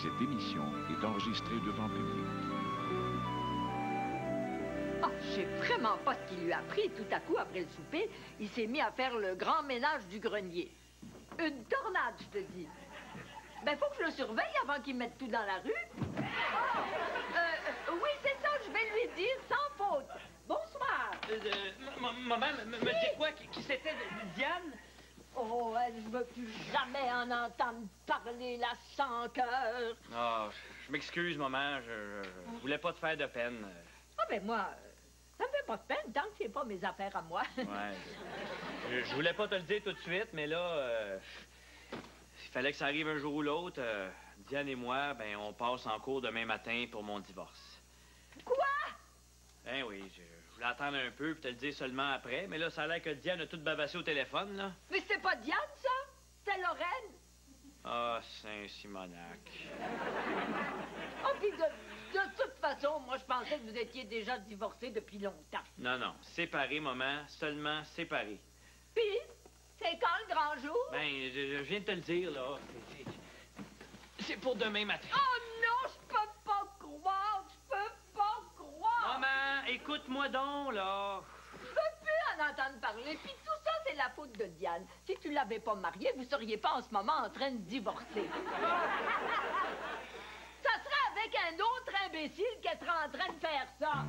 Cette émission est enregistrée devant public. Oh, je sais vraiment pas ce qu'il lui a pris. Tout à coup, après le souper, il s'est mis à faire le grand ménage du grenier. Une tornade, je te dis. Ben, faut que je le surveille avant qu'il mette tout dans la rue. Oui, c'est ça, je vais lui dire sans faute. Bonsoir. Maman, me dis quoi? Qui c'était, Diane? Oh, elle ne veut plus jamais en entendre parler, la sans cœur. Ah, je m'excuse, maman. Je voulais pas te faire de peine. Ah, ben moi, ça me fait pas de peine tant que c'est pas mes affaires à moi. Ouais. Je voulais pas te le dire tout de suite, mais là, il fallait que ça arrive un jour ou l'autre. Diane et moi, ben, on passe en cours demain matin pour mon divorce. Quoi? Ben oui, je voulais attendre un peu puis te le dire seulement après, mais là, ça a l'air que Diane a tout babassé au téléphone, là. Mais c'est pas Diane, ça? C'est Lorraine. Ah, Saint-Simonac. Oh, puis de toute façon, moi, je pensais que vous étiez déjà divorcés depuis longtemps. Non, séparés, maman, seulement séparés. Puis, c'est quand le grand jour? Ben, je viens de te le dire, là. C'est pour demain matin. Oh non, je peux pas croire, je peux pas croire! Maman, écoute-moi donc, là. Je veux plus en entendre parler, puis tout ça, c'est la faute de Diane. Si tu l'avais pas marié, vous seriez pas en ce moment en train de divorcer. Ça serait avec un autre imbécile qui serait en train de faire ça.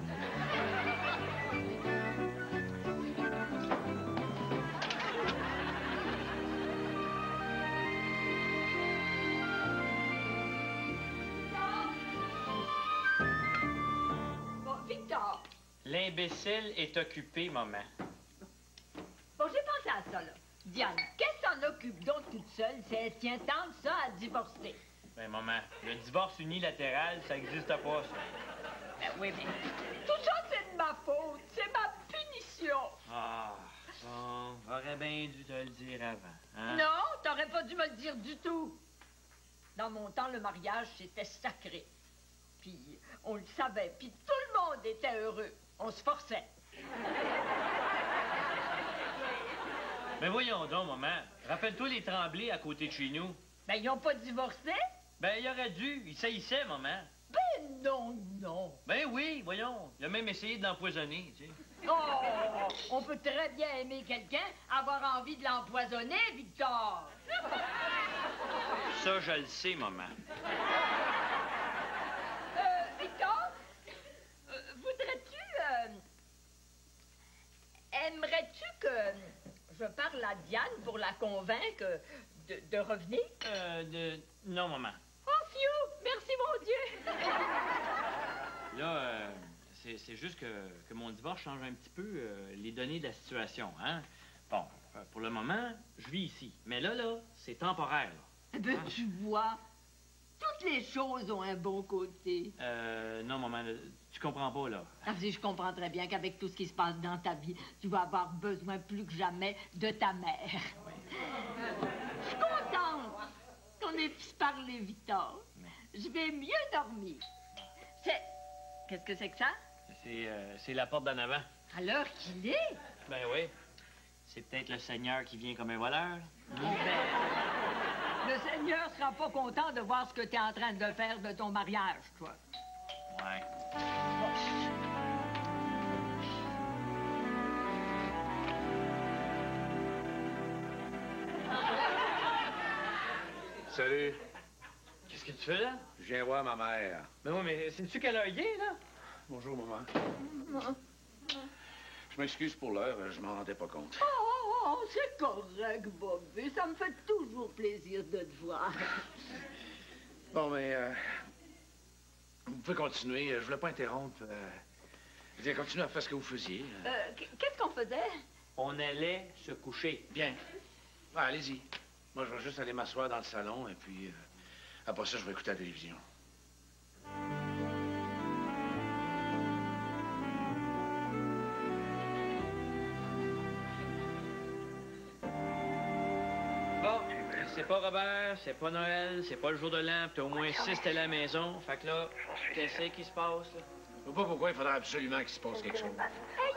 Bon, Victor. L'imbécile est occupé, maman. Bon, j'ai pensé à ça, là. Diane, qu'est-ce que t'en occupes donc toute seule si elle tient tant de ça à divorcer? Ben, maman, le divorce unilatéral, ça n'existe pas, ça. Ben oui, mais tout ça, c'est de ma faute. C'est ma punition. Ah, bon, j'aurais bien dû te le dire avant, hein? Non, t'aurais pas dû me le dire du tout. Dans mon temps, le mariage, c'était sacré. Puis, on le savait. Puis tout le monde était heureux. On se forçait. Mais voyons donc, maman. Rappelle-toi les Tremblay à côté de chez nous. Ben, ils ont pas divorcé? Ben, il aurait dû. Il saillissait, maman. Ben non. Ben oui, voyons. Il a même essayé de l'empoisonner, tu sais. Oh, on peut très bien aimer quelqu'un, avoir envie de l'empoisonner, Victor. Ça, je le sais, maman. Victor, voudrais-tu... aimerais-tu que je parle à Diane pour la convaincre de revenir? Non, maman. Oh, Fiu! Merci, mon Dieu! Là, c'est juste que mon divorce change un petit peu les données de la situation, hein? Bon, pour le moment, je vis ici. Mais là, c'est temporaire, là. Ben, tu vois, toutes les choses ont un bon côté. Non, maman, tu comprends pas, là. Ah, si, je comprends très bien qu'avec tout ce qui se passe dans ta vie, tu vas avoir besoin plus que jamais de ta mère. Je suis contente qu'on ait pu se parler, Victor. Je vais mieux dormir. Qu'est-ce que c'est que ça? C'est la porte d'en avant. À l'heure qu'il est? Ben oui. C'est peut-être le Seigneur qui vient comme un voleur. Le Seigneur sera pas content de voir ce que tu es en train de faire de ton mariage, toi. Ouais. Salut. Qu'est-ce que tu fais, là? Je viens voir ma mère. Ben oui, mais sais-tu quelle heure il est, là? Bonjour, maman. Je m'excuse pour l'heure, je m'en rendais pas compte. Oh, c'est correct, Bobby. Ça me fait toujours plaisir de te voir. Bon, mais... vous pouvez continuer. Je voulais pas interrompre. Je veux dire, continuez à faire ce que vous faisiez. Qu'est-ce qu'on faisait? On allait se coucher. Bien. Ah, allez-y. Moi, je vais juste aller m'asseoir dans le salon, et puis... Après ça, je vais écouter la télévision. Bon, c'est pas Robert, c'est pas Noël, c'est pas le jour de l'an, puis t'as au moins 6 télés à la maison. Fait que là, qu'est-ce qui se passe, là? Je sais pas pourquoi il faudrait absolument qu'il se passe quelque chose. Hey,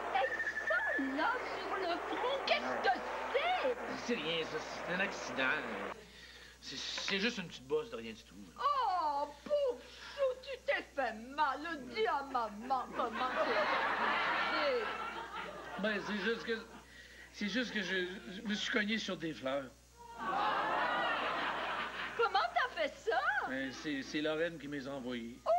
ça, là, sur le front, qu'est-ce que c'est? C'est rien, ça. C'est un accident. C'est juste une petite bosse de rien du tout. Oh, pauvre chou, tu t'es fait mal. Dis à maman comment c'est. Ben, c'est juste que je me suis cogné sur des fleurs. Comment t'as fait ça? Ben, c'est Lorraine qui me les a envoyées. Oh!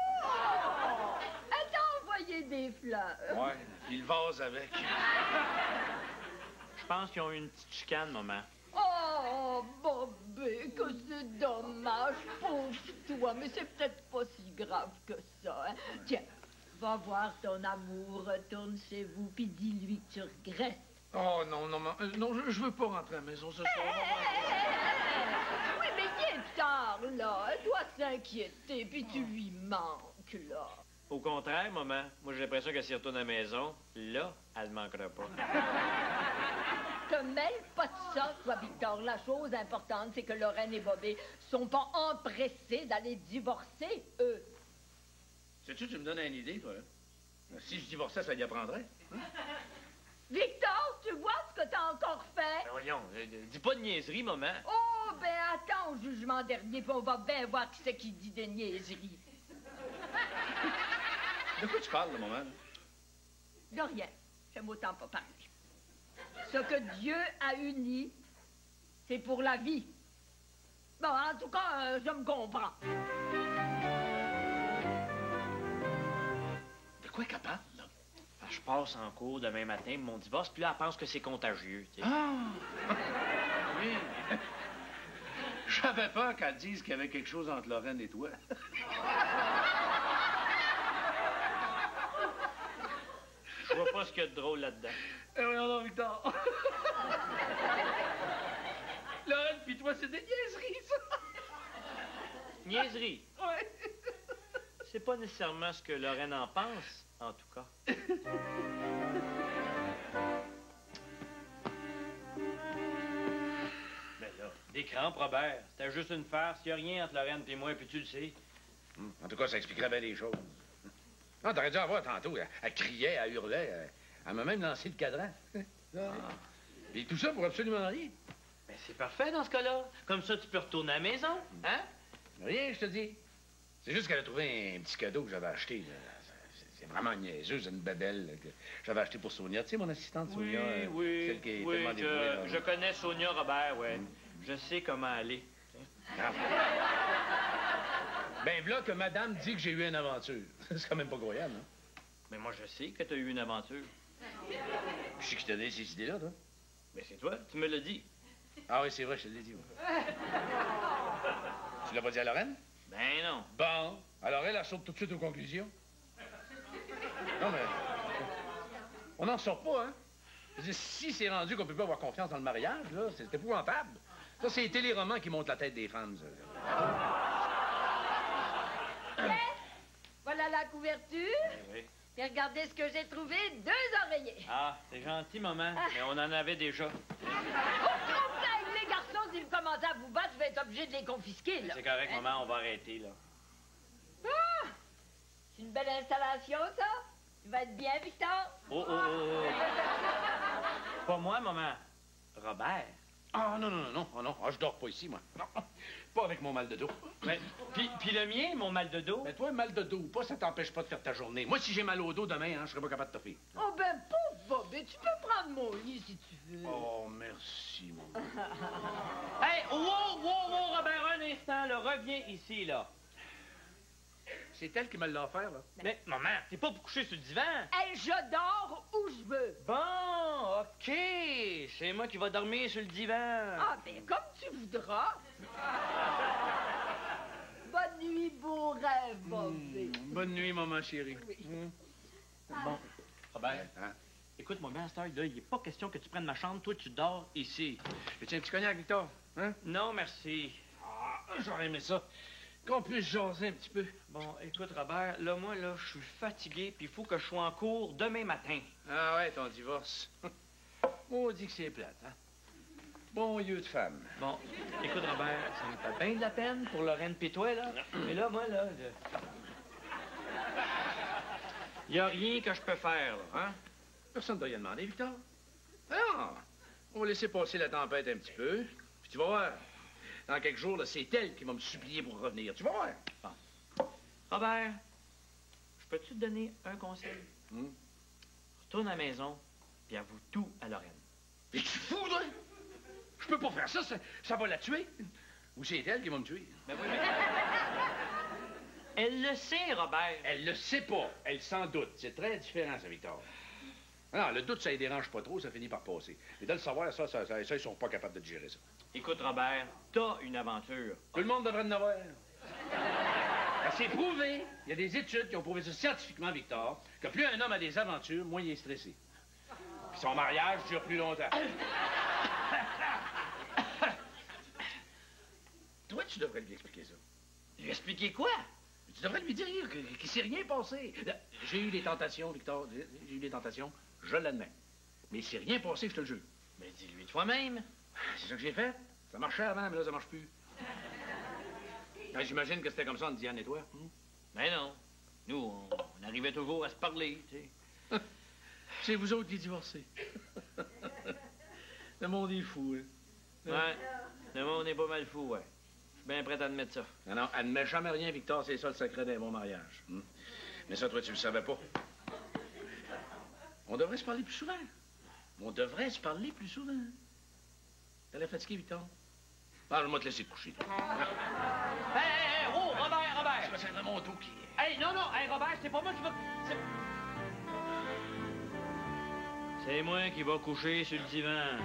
Elle t'a envoyé des fleurs. Ouais, puis le vase avec. Je pense qu'ils ont eu une petite chicane, maman. Oh, Bobby, que c'est dommage, pauvre toi, mais c'est peut-être pas si grave que ça. Hein? Tiens, va voir ton amour, retourne chez vous, puis dis-lui que tu regrettes. Oh, non, je veux pas rentrer à la maison ce soir. Oui, mais il est tard, là. Elle doit s'inquiéter, puis tu lui manques, là. Au contraire, maman, moi j'ai l'impression que s'il retourne à la maison, là, elle ne manquera pas. Te mêle pas de ça, toi, Victor. La chose importante, c'est que Lorraine et Bobby sont pas empressés d'aller divorcer, eux. Sais-tu, tu me donnes une idée, toi, là? Si je divorçais, ça y apprendrait. Hein? Victor, tu vois ce que t'as encore fait? Ben voyons, dis pas de niaiserie, maman. Oh, ben attends au jugement dernier, puis on va bien voir qui c'est qui dit des niaiseries. De quoi tu parles, le moment? De rien. J'aime autant pas parler. Ce que Dieu a uni, c'est pour la vie. Bon, en tout cas, je me comprends. De quoi qu'elle parle, là? Je passe en cours demain matin mon divorce, puis là, elle pense que c'est contagieux, tu sais. Ah! Oui. J'avais peur qu'elle dise qu'il y avait quelque chose entre Lorraine et toi. Je vois pas ce qu'il y a de drôle là-dedans. Eh oui, non, Victor. Lorraine puis toi, c'est des niaiseries, ça. Niaiserie. Ouais. C'est pas nécessairement ce que Lorraine en pense, en tout cas. Ben là, des crampes, Robert. C'était juste une farce. Il y a rien entre Lorraine et moi, puis tu le sais. En tout cas, ça expliquerait bien les choses. Non, t'aurais dû en voir tantôt. Elle criait, elle hurlait. Elle m'a même lancé le cadran. Et tout ça pour absolument rien. Ben c'est parfait dans ce cas-là. Comme ça, tu peux retourner à la maison, hein? Rien, je te dis. C'est juste qu'elle a trouvé un petit cadeau que j'avais acheté. Là. C'est vraiment niaiseux, c'est une babelle là, que j'avais acheté pour Sonia. Tu sais, mon assistante Sonia, celle qui est tellement dévouée. Je connais Sonia Robert, ouais. Je sais comment aller. Ah. Ben voilà que madame dit que j'ai eu une aventure. C'est quand même pas croyable, hein? Mais moi, je sais que tu as eu une aventure. Je sais qui t'a donné ces idées-là, toi. Mais c'est toi, tu me l'as dit. Ah oui, c'est vrai, je te l'ai dit. Ouais. Tu l'as pas dit à Lorraine? Ben non. Bon, alors elle saute tout de suite aux conclusions. Non, mais... On n'en sort pas, hein? Je veux dire, si c'est rendu qu'on peut pas avoir confiance dans le mariage, là, c'est épouvantable. Ça, c'est les téléromans qui montent la tête des femmes, ça. Voilà la couverture. Oui. Et regardez ce que j'ai trouvé, 2 oreillers. Ah, c'est gentil, maman, mais on en avait déjà. Les garçons, s'ils commencent à vous battre, je vais être obligé de les confisquer, là. C'est correct, maman, on va arrêter, là. Ah! C'est une belle installation, ça. Tu vas être bien, Victor. Oh. Pas moi, maman. Robert. Ah, non. Ah, je dors pas ici, moi. Non, pas avec mon mal de dos. Mais, puis le mien, mon mal de dos. Mais toi, mal de dos ou pas, ça t'empêche pas de faire ta journée. Moi, si j'ai mal au dos demain, je serais pas capable de te faire. Oh, ben, pauvre Bobby, tu peux prendre mon lit si tu veux. Oh, merci, mon Hey, wow, Robert, un instant, là, reviens ici, là. C'est elle qui me l'a offert, là. Mais, maman, t'es pas pour coucher sur le divan. Hey, je dors où je veux. Bon, OK. C'est moi qui va dormir sur le divan. Ah, ben, comme tu voudras. Bonne nuit, beau rêve, Bobby. Bonne nuit, maman chérie. Oui. Bon, Robert, Hein? écoute, mon bien, à cette heure, là, il n'est pas question que tu prennes ma chambre. Toi, tu dors ici. Veux-tu un petit cognac, Victor? Hein? Non, merci. Ah, j'aurais aimé ça. qu'on puisse jaser un petit peu. Bon, écoute, Robert, là, moi, là, je suis fatigué, puis il faut que je sois en cours demain matin. Ah ouais, ton divorce. Maudit que c'est plate, hein? Bon lieu de femme. Bon, écoute, Robert, ça me fait bien de la peine pour Lorraine pis toi, là. Mais là, moi, là... Il y a rien que je peux faire, là, hein? Personne ne t'a rien demandé, Victor. Alors, on va laisser passer la tempête un petit peu, puis tu vas voir. Dans quelques jours, là, c'est elle qui va me supplier pour revenir. Tu vas voir. Bon. Robert, je peux-tu te donner un conseil? Retourne à la maison, puis avoue tout à Lorraine. Et tu fous, là? Je peux pas faire ça, ça va la tuer. Ou c'est elle qui va me tuer. Ben oui, mais... Elle le sait, Robert. Elle le sait pas. Elle s'en doute. C'est très différent, ça, Victor. Non, le doute, ça les dérange pas trop, ça finit par passer. Mais de le savoir, ça, ils sont pas capables de gérer ça. Écoute, Robert, t'as une aventure. Tout le monde devrait en avoir. C'est prouvé. Il y a des études qui ont prouvé ça scientifiquement, Victor, que plus un homme a des aventures, moins il est stressé. Puis son mariage dure plus longtemps. Toi, tu devrais lui expliquer ça. Lui expliquer quoi? Tu devrais lui dire qu'il s'est rien passé. J'ai eu des tentations, Victor. J'ai eu des tentations. Je l'admets. Mais il s'est rien passé, je te le jure. Mais dis-lui toi-même. C'est ça que j'ai fait. Ça marchait avant, mais là, ça marche plus. J'imagine que c'était comme ça entre Diane et toi. Mais non. Nous, on arrivait toujours à se parler, tu sais. C'est vous autres qui divorcez. Le monde est fou, hein? Ouais. Le monde est pas mal fou, ouais. Je suis bien prêt à admettre ça. Non, non, admets jamais rien, Victor. C'est ça le secret d'un bon mariage. Mais ça, toi, tu le savais pas. On devrait se parler plus souvent. On devrait se parler plus souvent. T'as l'air fatigué, Victor? Ah, je vais te laisser te coucher. Hey, oh, Robert! C'est vraiment tout qui... Hey, non, hey, Robert, c'est pas moi qui va... C'est moi qui va coucher sur le divan.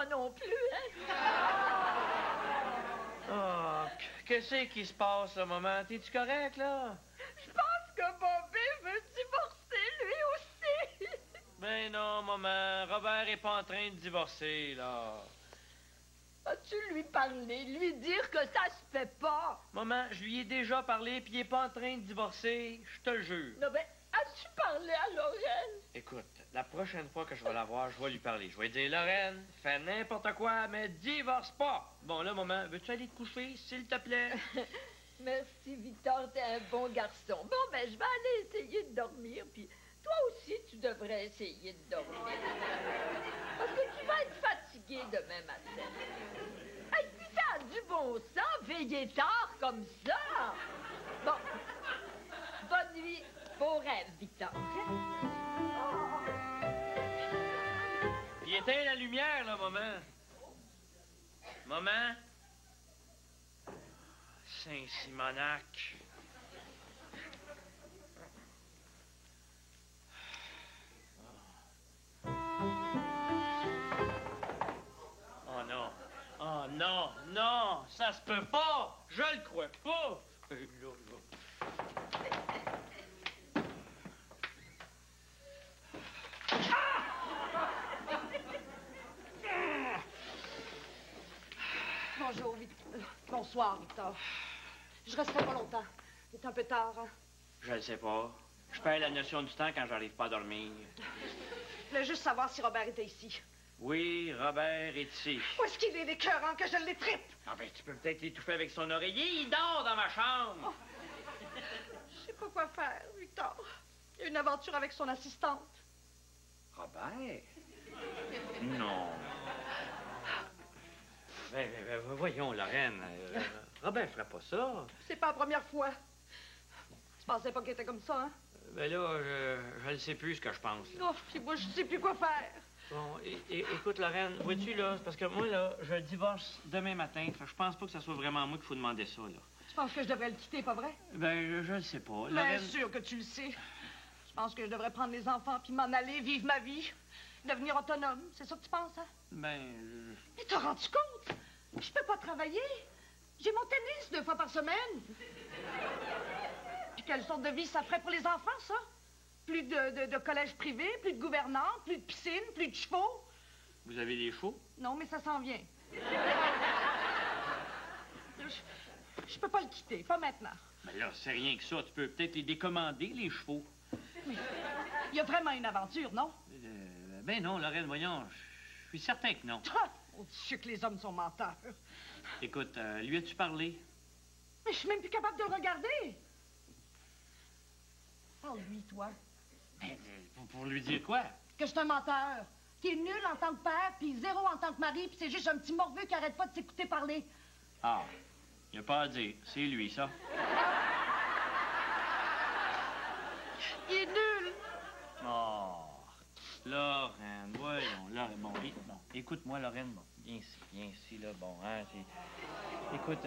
Non plus, hein? Oh, qu'est-ce qui se passe, là, maman? T'es-tu correct, là? Je pense que Bobby veut divorcer, lui aussi. Ben non, maman. Robert est pas en train de divorcer, là. As-tu lui parlé, lui dire que ça se fait pas? Maman, je lui ai déjà parlé, puis il est pas en train de divorcer. Je te le jure. Non, ben, as-tu parlé à Lorraine? Écoute, la prochaine fois que je vais la voir, je vais lui parler. Je vais lui dire, Lorraine, fais n'importe quoi, mais divorce pas. Bon, là, maman, veux-tu aller te coucher, s'il te plaît? Merci, Victor, t'es un bon garçon. Bon, ben, je vais aller essayer de dormir, puis toi aussi, tu devrais essayer de dormir. Parce que tu vas être fatigué demain matin. Hey, si ça a du bon sens, veiller tard comme ça. Bon, bonne nuit, beau rêve, Victor. Puis éteins la lumière, là, maman. Maman? Saint-Simonac. Oh non. Oh non, non, ça se peut pas. Je le crois pas. Bonjour, bonsoir, Victor. Je resterai pas longtemps. Il est un peu tard, hein? Je le sais pas. Je perds la notion du temps quand j'arrive pas à dormir. Je voulais juste savoir si Robert était ici. Oui, Robert est ici. Où est-ce qu'il est écœurant que je l'étripe? Ah ben, tu peux peut-être l'étouffer avec son oreiller. Il dort dans ma chambre. Oh. Je sais pas quoi faire, Victor. Il y a une aventure avec son assistante. Robert? Non. Ben, voyons, Lorraine. Robert ferait pas ça. C'est pas la première fois. Tu pensais pas qu'il était comme ça, hein? Ben là, je ne sais plus ce que je pense. Là. Oh, puis moi, je sais plus quoi faire. Bon, écoute, Lorraine, vois-tu, là, c'est parce que moi, là, je divorce demain matin. Fait que je pense pas que ça soit vraiment moi qu'il faut demander ça, là. Tu penses que je devrais le quitter, pas vrai? Ben, je le sais pas. Bien Lorraine... sûr que tu le sais. Je pense que je devrais prendre les enfants puis m'en aller, vivre ma vie, devenir autonome. C'est ça que tu penses, hein? Ben, Mais t'as rendu compte? Je peux pas travailler. J'ai mon tennis 2 fois par semaine. Puis quelle sorte de vie ça ferait pour les enfants, ça? Plus de collège privé, plus de gouvernante, plus de piscine, plus de chevaux. vous avez des chevaux? Non, mais ça s'en vient. Je peux pas le quitter, pas maintenant. Ben là, c'est rien que ça. Tu peux peut-être les décommander, les chevaux. Il y a vraiment une aventure, non? Ben non, Lorraine, voyons. Je suis certain que non. Ah! Oh, je sais que les hommes sont menteurs. Écoute, lui as-tu parlé? Mais je suis même plus capable de le regarder. Parle-lui, toi. Ben, pour lui dire quoi? Que je suis un menteur. Qui est nul en tant que père, puis 0 en tant que mari, puis c'est juste un petit morveux qui arrête pas de s'écouter parler. Ah, il n'y a pas à dire. C'est lui, ça. Il est nul. Oh, Lorraine, voyons, Lorraine. Bon, écoute-moi, Lorraine. Bon, viens ici, là. Bon, hein, écoute,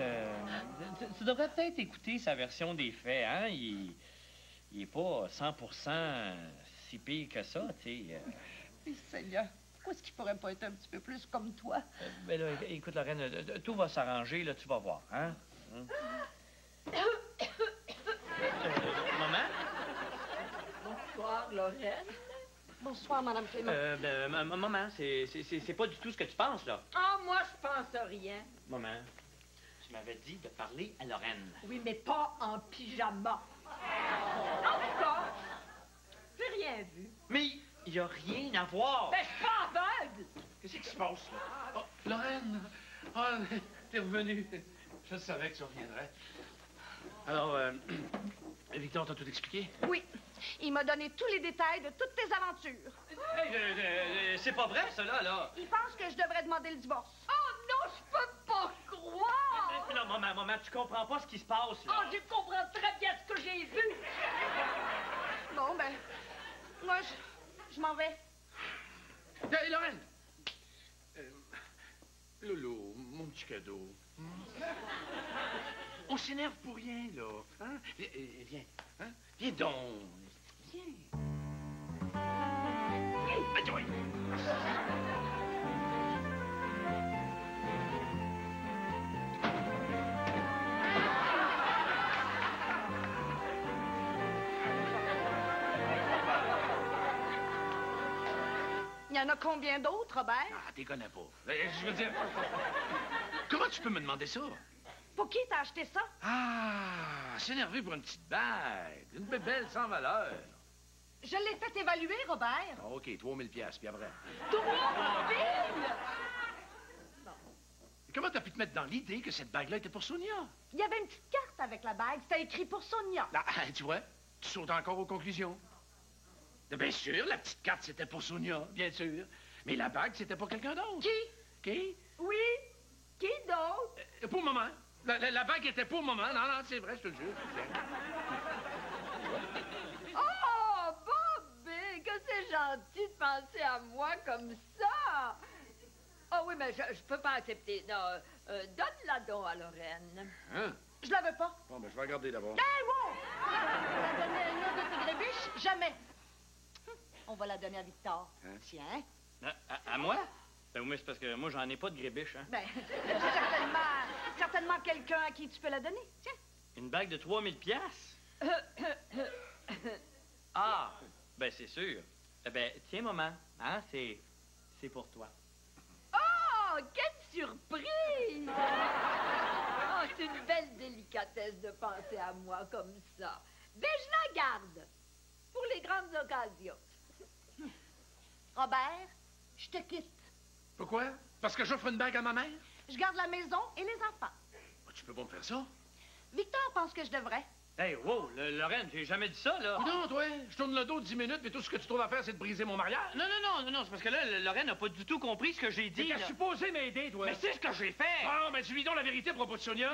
tu devrais peut-être écouter sa version des faits, hein. Il est pas 100% si pire que ça, tu sais. Mais Seigneur, pourquoi est-ce qu'il pourrait pas être un petit peu plus comme toi? Ben là, écoute, Lorraine, tout va s'arranger, là, tu vas voir, hein. Maman? Bonsoir, Lorraine. Bonsoir, Madame Clément. Maman, c'est pas du tout ce que tu penses, là. Ah, moi, je pense à rien. Maman, tu m'avais dit de parler à Lorraine. Oui, mais pas en pyjama. En tout cas, j'ai rien vu. Mais il y a rien à voir. Ben, je suis pas aveugle. Qu'est-ce qui se passe, là? Oh, Lorraine! Oh, t'es revenue. Je savais que tu reviendrais. Alors, Victor t'a tout expliqué? Oui, il m'a donné tous les détails de toutes tes aventures. Hey, c'est pas vrai, ça, là. Il pense que je devrais demander le divorce. Oh non, je peux pas croire. Non, maman, tu comprends pas ce qui se passe, là. Oh, je comprends très bien ce que j'ai vu. Bon, ben, moi, je m'en vais. Hey, Lorraine! Loulou, mon petit cadeau. On s'énerve pour rien, là. Hein? Viens, hein? Viens donc. Viens. Viens. Il y en a combien d'autres, Robert? Ah, t'y connais pas. Je veux dire, comment tu peux me demander ça? Pour qui t'as acheté ça? Ah, s'énerver pour une petite bague. Une bébelle sans valeur. Je l'ai fait évaluer, Robert. Ah, OK, 3000 piastres, puis après. 3000! Comment t'as pu te mettre dans l'idée que cette bague-là était pour Sonia? Il y avait une petite carte avec la bague. C'était écrit pour Sonia. Ah, tu vois, tu sautes encore aux conclusions. Bien sûr, la petite carte, c'était pour Sonia, bien sûr. Mais la bague, c'était pour quelqu'un d'autre. Qui? Qui? Oui? Qui d'autre? Pour maman. La bague était pour maman. Non, c'est vrai, je te le jure. Oh, Bobby, que c'est gentil de penser à moi comme ça. Oh oui, mais je peux pas accepter. Non, donne-la donc à Lorraine. Hein? Je la veux pas. Bon, ben, je vais regarder d'abord. Hey, wow! On va la donner à une autre de tes grébiches? Jamais. On va la donner à Victor. Hein? Tiens. À moi? Ben oui, c'est parce que moi, j'en ai pas de grébiche, hein. Ben, certainement quelqu'un à qui tu peux la donner. Tiens. Une bague de 3000 piastres? Ah, ben c'est sûr. Eh ben, tiens, maman, hein, c'est pour toi. Oh, quelle surprise! Oh, c'est une belle délicatesse de penser à moi comme ça. Ben, je la garde pour les grandes occasions. Robert, je te quitte. Pourquoi? Parce que j'offre une bague à ma mère? Je garde la maison et les enfants. Oh, tu peux pas me faire ça? Victor pense que je devrais. Hey, wow, Lorraine, j'ai jamais dit ça, là. Non, toi, je tourne le dos 10 minutes, puis tout ce que tu trouves à faire, c'est de briser mon mariage. Non, c'est parce que là, Lorraine n'a pas du tout compris ce que j'ai dit. T'es là. supposé m'aider, toi. Mais c'est ce que j'ai fait! Ah, ben, dis-lui donc la vérité à propos de Sonia.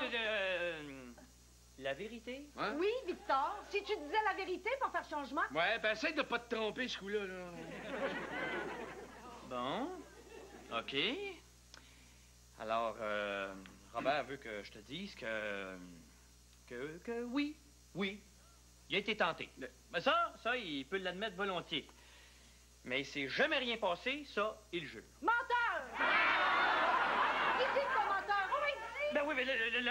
La vérité? Hein? Oui, Victor, si tu disais la vérité pour faire changement. Ouais, ben, essaye de pas te tromper, ce coup-là, là. Bon, OK. Alors, Robert veut que je te dise que que oui, il a été tenté. Mais ça, il peut l'admettre volontiers. Mais il s'est jamais rien passé, ça, il le jure. Menteur! Ici, le menteur! Oui, ici! Ben oui, mais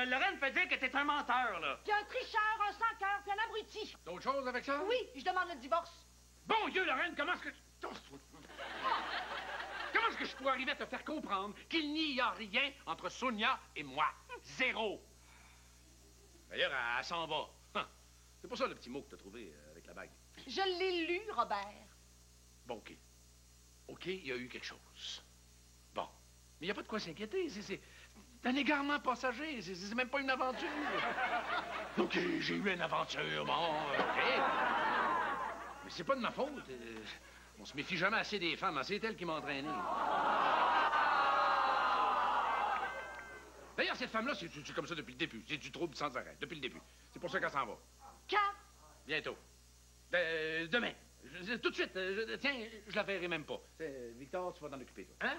Lorraine fait dire que t'es un menteur, là. Puis un tricheur, un sans-cœur, puis un abruti. D'autres choses avec ça? Oui, je demande le divorce. Bon Dieu, Lorraine, comment est-ce que... Comment est-ce que je pourrais arriver à te faire comprendre qu'il n'y a rien entre Sonia et moi? Zéro. D'ailleurs, elle s'en va. C'est pour ça le petit mot que t'as trouvé avec la bague. Je l'ai lu, Robert. Bon, OK. OK, il y a eu quelque chose. Bon. Mais il n'y a pas de quoi s'inquiéter. C'est un égarement passager. C'est même pas une aventure. OK, j'ai eu une aventure. Bon, OK. Mais c'est pas de ma faute. On se méfie jamais assez des femmes. C'est elle qui m'a entraîné. D'ailleurs, cette femme-là, c'est comme ça depuis le début. C'est du trouble sans arrêt, depuis le début. C'est pour ça qu'elle s'en va. Quand? Bientôt. Demain. Tout de suite. Tiens, je la verrai même pas. Victor, tu vas t'en occuper, toi. Hein?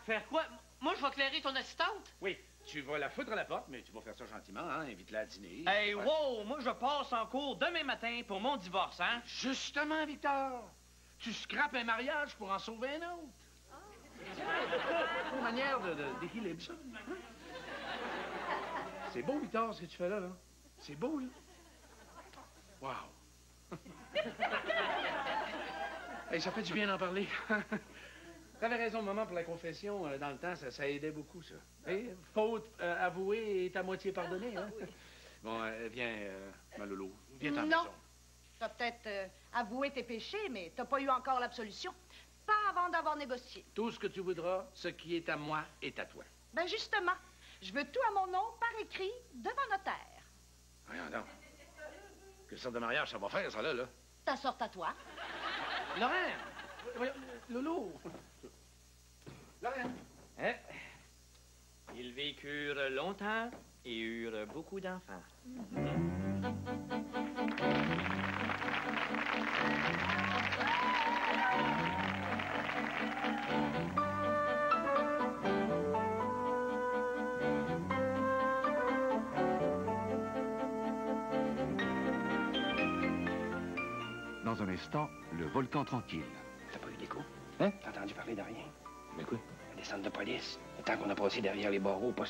Faire quoi? Moi, je vais clairer ton assistante? Oui. Tu vas la foutre à la porte, mais tu vas faire ça gentiment, hein? Invite-la à dîner. Hey, Ouais. wow! Moi, je passe en cours demain matin pour mon divorce, hein? Justement, Victor. Tu scrapes un mariage pour en sauver un autre. C'est une manière d'équilibre, ça. Hein? C'est beau, Victor, ce que tu fais là. C'est beau, là. Wow. Hey, ça fait du bien d'en parler. T'avais raison, maman, pour la confession. Dans le temps, ça aidait beaucoup, ça. Hey, faute avouée est à moitié pardonnée, hein? Bon, viens, ma loulou. Viens t'en Non. T'as peut-être avoué tes péchés, mais t'as pas eu encore l'absolution. Pas avant d'avoir négocié. Tout ce que tu voudras, ce qui est à moi est à toi. Ben justement, je veux tout à mon nom, par écrit, devant notaire. Voyons donc. Quelle sorte de mariage ça va faire, ça, là? Ta sorte à toi. Lorraine! Voyons, Loulou! Lorraine! Hein? Ils vécurent longtemps et eurent beaucoup d'enfants. Dans un instant, le volcan tranquille. T'as pas eu d'écho? Hein? T'as entendu parler de rien? Mais quoi? Des centres de police. Le temps qu'on a passé derrière les barreaux, pas